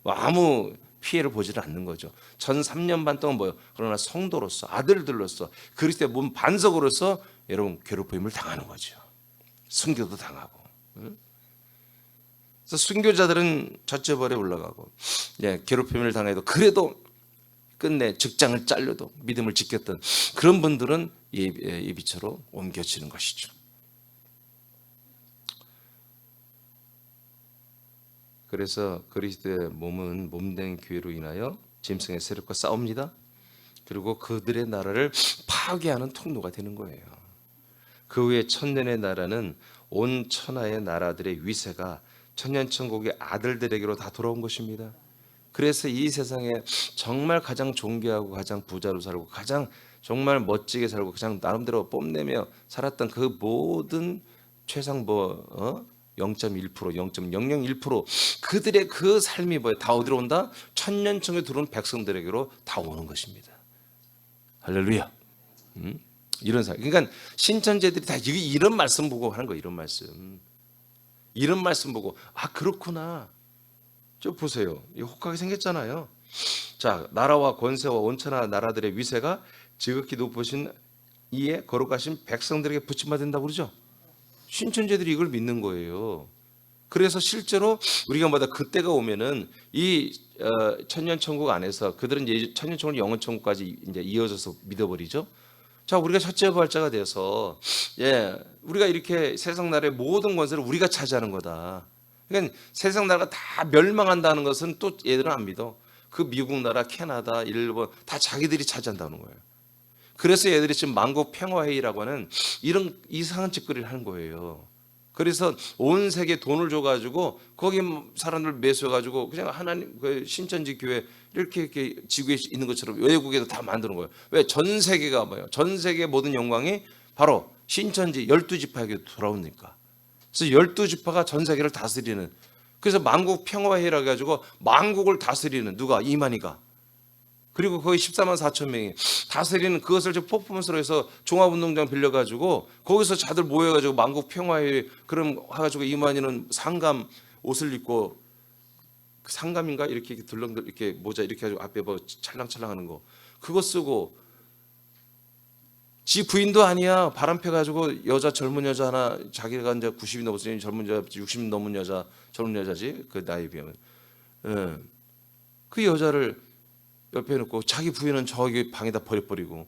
아무 피해를 보지를 않는 거죠. 전 3년 반 동안 뭐요? 그러나 성도로서 아들들로서 그리스도의 몸 반석으로서 여러분 괴롭힘을 당하는 거죠. 순교도 당하고. 그래서 순교자들은 첫째 부활에 올라가고 괴롭힘을 당해도 그래도 끝내 직장을 잘려도 믿음을 지켰던 그런 분들은 예비처로 옮겨지는 것이죠. 그래서 그리스도의 몸은 몸된 교회로 인하여 짐승의 세력과 싸웁니다. 그리고 그들의 나라를 파괴하는 통로가 되는 거예요. 그 후에 천년의 나라는 온 천하의 나라들의 위세가 천년천국의 아들들에게로 다 돌아온 것입니다. 그래서 이 세상에 정말 가장 존귀하고 가장 부자로 살고 가장 정말 멋지게 살고 가장 나름대로 뽐내며 살았던 그 모든 최상보 0.1%, 0.001% 그들의 그 삶이 뭐예요? 다 어디로 온다? 천년천국에 들어온 백성들에게로 다 오는 것입니다. 할렐루야. 이런 사람. 그러니까 신천지들이 다 이런 말씀 보고 하는 거예요. 이런 말씀 보고 그렇구나. 저 보세요. 이 혹하게 생겼잖아요. 자, 나라와 권세와 온천하 나라들의 위세가 지극히 높으신 이에 거룩하신 백성들에게 붙임받는다고 그러죠. 신천지들이 이걸 믿는 거예요. 그래서 실제로 우리가 뭐다 그때가 오면은 이 천년천국 안에서 그들은 이제 천년천국 영원천국까지 이제 이어져서 믿어버리죠. 자, 우리가 첫째 부활자가 돼서 우리가 이렇게 세상 나라의 모든 권세를 우리가 차지하는 거다. 그러니까 세상 나라가 다 멸망한다는 것은 또 얘들은 안 믿어. 그 미국 나라, 캐나다, 일본 다 자기들이 차지한다는 거예요. 그래서 얘들이 지금 만국 평화회의라고 하는 이런 이상한 짓거리를 하는 거예요. 그래서 온 세계에 돈을 줘가지고 거기 사람들 매수해가지고 그냥 하나님 그 신천지 교회 이렇게 지구에 있는 것처럼 외국에도 다 만드는 거예요. 왜? 전 세계가 뭐예요? 전 세계의 모든 영광이 바로 신천지 12지파에게 돌아오니까. 그래서 12지파가 전 세계를 다스리는. 그래서 만국 평화회의라고 해가지고 만국을 다스리는 누가? 이만희가. 그리고 거의 14만 4천 명이 다스리는 그것을 퍼포먼스로 해서 종합운동장 빌려가지고 거기서 자들 모여가지고 만국 평화회의 그럼 해가지고 이만희는 상감 옷을 입고 상감인가 이렇게 들렁들 이렇게 모자 이렇게 해가지고 앞에 뭐 찰랑찰랑하는 거 그거 쓰고 지 부인도 아니야. 바람 펴가지고 여자 젊은 여자 하나, 자기가 이제 90이 넘었으니 젊은 여자, 60 넘은 여자, 젊은 여자지 그 나이에 비하면. 예. 그 여자를 옆에 놓고 자기 부인은 저기 방에다 버려버리고,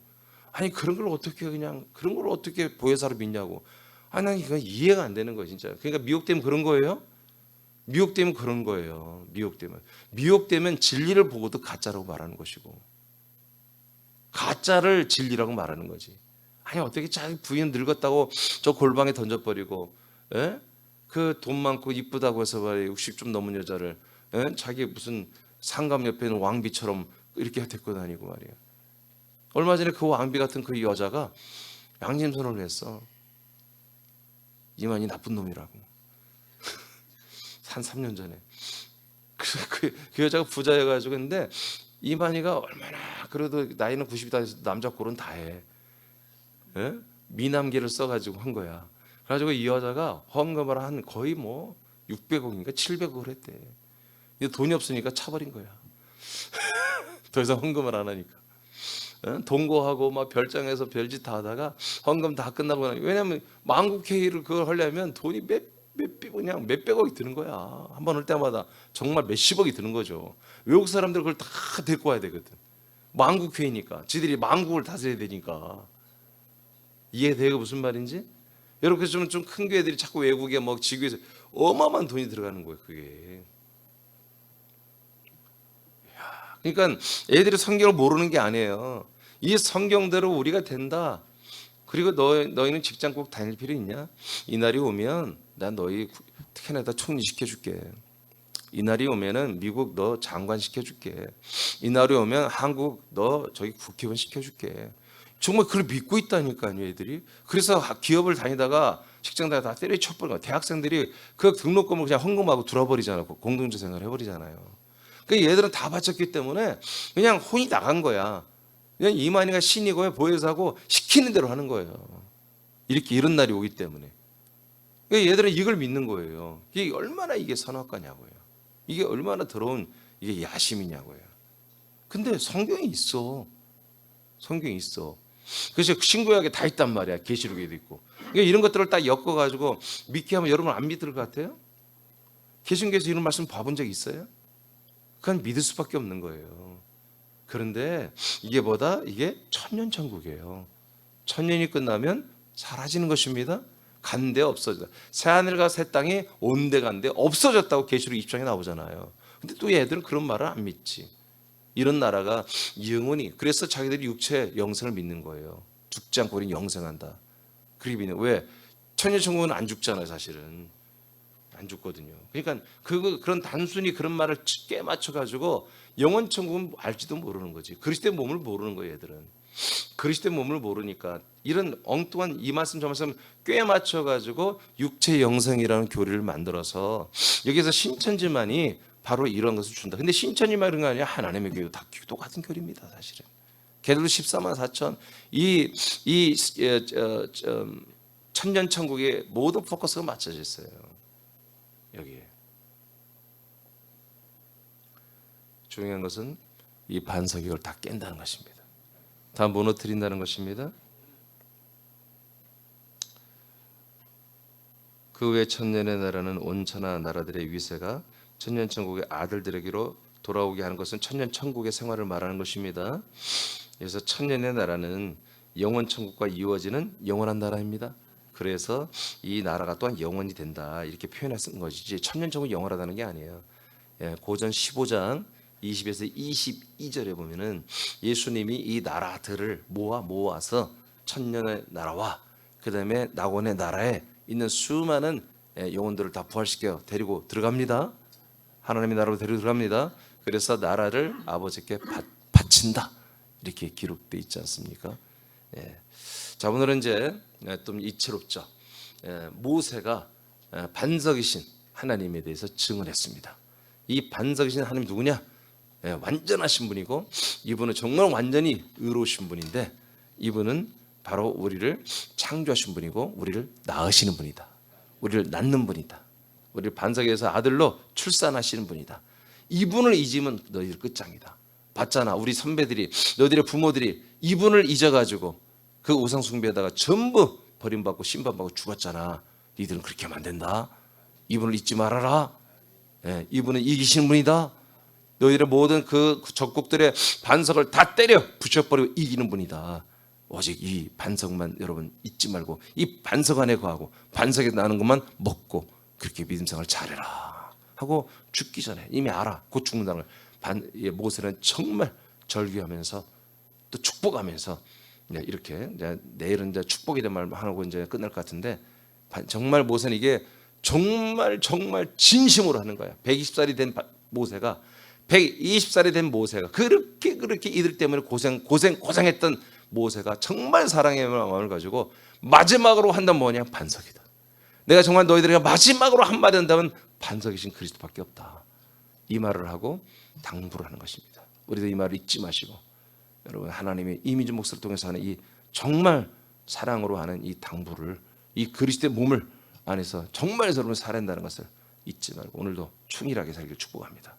아니 그런 걸 어떻게 그냥 그런 걸 어떻게 보혜사로 믿냐고. 아니 난 이거 이해가 안 되는 거예요 진짜. 그러니까 미혹되면 그런 거예요. 미혹되면 그런 거예요. 미혹되면 진리를 보고도 가짜라고 말하는 것이고, 가짜를 진리라고 말하는 거지. 아니 어떻게 자기 부인 늙었다고 저 골방에 던져버리고, 예? 그 돈 많고 이쁘다고 해서 말이야 60 좀 넘은 여자를, 예? 자기 무슨 상감 옆에 있는 왕비처럼 이렇게 데리고 다니고 말이야. 얼마 전에 그 왕비 같은 그 여자가 양심선언을 했어. 이만희 나쁜 놈이라고. 한 3년 전에. 그 여자가 부자여가지고, 근데 이만희가 얼마나 그래도 나이는 90이 다 돼서 남자 꼴은 다 해. 예? 미남계를 써가지고 한 거야. 그래가지고 이 여자가 헌금을 한 거의 뭐 600억인가 700억을 했대. 근데 돈이 없으니까 차버린 거야. 더 이상 헌금을 안 하니까. 동거하고 막 별장에서 별짓 다 하다가 헌금 다 끝나고 나니까, 왜냐면 만국회의를 그걸 하려면 돈이 그냥 몇백억이 드는 거야. 한 번 할 때마다 정말 몇십억이 드는 거죠. 외국 사람들 그걸 다 데리고 와야 되거든. 만국회의니까 지들이 만국을 다스려야 되니까. 이해돼요 무슨 말인지? 여러분 그래서 좀 큰 교회들이 자꾸 외국에 뭐 지구에서 어마어마한 돈이 들어가는 거예요 그게. 그러니까 애들이 성경을 모르는 게 아니에요. 이 성경대로 우리가 된다. 그리고 너희는 직장 꼭 다닐 필요 있냐? 이 날이 오면 난 너희 캐나다 총리 시켜줄게. 이 날이 오면은 미국 너 장관 시켜줄게. 이 날이 오면 한국 너 저기 국회의원 시켜줄게. 정말 그걸 믿고 있다니까요 애들이. 그래서 기업을 다니다가 직장 다니다가 다 때려쳐버린 거야. 대학생들이 그 등록금을 그냥 헌금하고 들어버리잖아요. 공동체 생활 해버리잖아요. 그러니까 얘들은 다 바쳤기 때문에 그냥 혼이 나간 거야. 그냥 이만희가 신이고 보혜사고 시키는 대로 하는 거예요. 이런 날이 오기 때문에. 그러니까 얘들은 이걸 믿는 거예요. 이게 얼마나 이게 선악과냐고요. 이게 얼마나 더러운 이게 야심이냐고요. 근데 성경이 있어. 성경이 있어. 그래서 신구약에 다 있단 말이야. 계시록에도 있고. 그러니까 이런 것들을 딱 엮어가지고 믿게 하면 여러분 안 믿을 것 같아요? 계신교에서 이런 말씀 봐본 적 있어요? 그건 믿을 수밖에 없는 거예요. 그런데 이게 뭐다? 이게 천년천국이에요. 천년이 끝나면 사라지는 것입니다. 간데 없어져. 새하늘과 새 땅이 온데 간데 없어졌다고 계시록 20장에 나오잖아요. 근데 또 얘들은 그런 말을 안 믿지. 이런 나라가 영원히, 그래서 자기들이 육체 영생을 믿는 거예요. 죽지 않고 우리는 영생한다. 그렇게 믿는. 왜? 천년천국은 안 죽잖아요 사실은. 안 죽거든요. 그러니까 그런 단순히 그런 말을 깨 맞춰가지고 영원 천국은 알지도 모르는 거지. 그리스도의 몸을 모르는 거예요 얘들은. 그리스도의 몸을 모르니까 이런 엉뚱한 이 말씀 저 말씀 꽤 맞춰가지고 육체 영생이라는 교리를 만들어서 여기서 신천지만이 바로 이런 것을 준다. 근데 신천지만 이런 거 아니야. 하나님의 교회도 다 똑같은 교리입니다 사실은. 걔들도 14만 4천. 천년천국의 모든 포커스가 맞춰져 있어요 여기에. 중요한 것은 이 반석이 다 깬다는 것입니다. 다 무너뜨린다는 것입니다. 그 후에 천년의 나라는 온천하 나라들의 위세가 천년천국의 아들들에게로 돌아오게 하는 것은 천년천국의 생활을 말하는 것입니다. 그래서 천년의 나라는 영원천국과 이루어지는 영원한 나라입니다. 그래서 이 나라가 또한 영원이 된다 이렇게 표현했은 것이지 천년천국이 영원하다는 게 아니에요. 고전 15장 20에서 22절에 보면은 예수님이 이 나라들을 모아서 천년의 나라와 그 다음에 낙원의 나라에 있는 수많은 영혼들을 다 부활시켜 데리고 들어갑니다. 하나님의 나라로 데리고 들어갑니다. 그래서 나라를 아버지께 바친다 이렇게 기록되어 있지 않습니까? 자 오늘은 이제 좀 이채롭죠. 모세가 반석이신 하나님에 대해서 증언했습니다. 이 반석이신 하나님 누구냐? 완전하신 분이고 이분은 정말 완전히 의로우신 분인데 이분은 바로 우리를 창조하신 분이고 우리를 낳으시는 분이다. 우리를 낳는 분이다. 우리를 반석에서 아들로 출산하시는 분이다. 이분을 잊으면 너희들 끝장이다. 봤잖아 우리 선배들이 너희들의 부모들이 이분을 잊어가지고 그 우상 숭배에다가 전부 버림받고 심판받고 죽었잖아. 니들은 그렇게 하면 안 된다. 이분을 잊지 말아라. 예, 이분은 이기시는 분이다. 너희들의 모든 그 적국들의 반석을 다 때려 부셔버리고 이기는 분이다. 오직 이 반석만 여러분 잊지 말고 이 반석 안에 거하고 반석에 나는 것만 먹고 그렇게 믿음 생활을 잘해라 하고 죽기 전에 이미 알아. 곧 죽는다는 걸. 모세는 정말 절규하면서 또 축복하면서 이렇게 이제 내일은 이제 축복에 대한 말 하고 이제 끝날 것 같은데 정말 모세는 이게 정말 진심으로 하는 거야. 120살이 된 모세가 120살이 된 모세가 그렇게 이들 때문에 고생했던 모세가 정말 사랑의 마음을 가지고 마지막으로 한다면 뭐냐? 반석이다. 내가 정말 너희들에게 마지막으로 한마디 한다면 반석이신 그리스도밖에 없다. 이 말을 하고 당부를 하는 것입니다. 우리도 이 말을 잊지 마시고 여러분 하나님의 이민주 목사를 통해서 하는 이 정말 사랑으로 하는 이 당부를 이 그리스도의 몸을 안에서 정말 여러분 살아낸다는 것을 잊지 말고 오늘도 충실하게 살기를 축복합니다.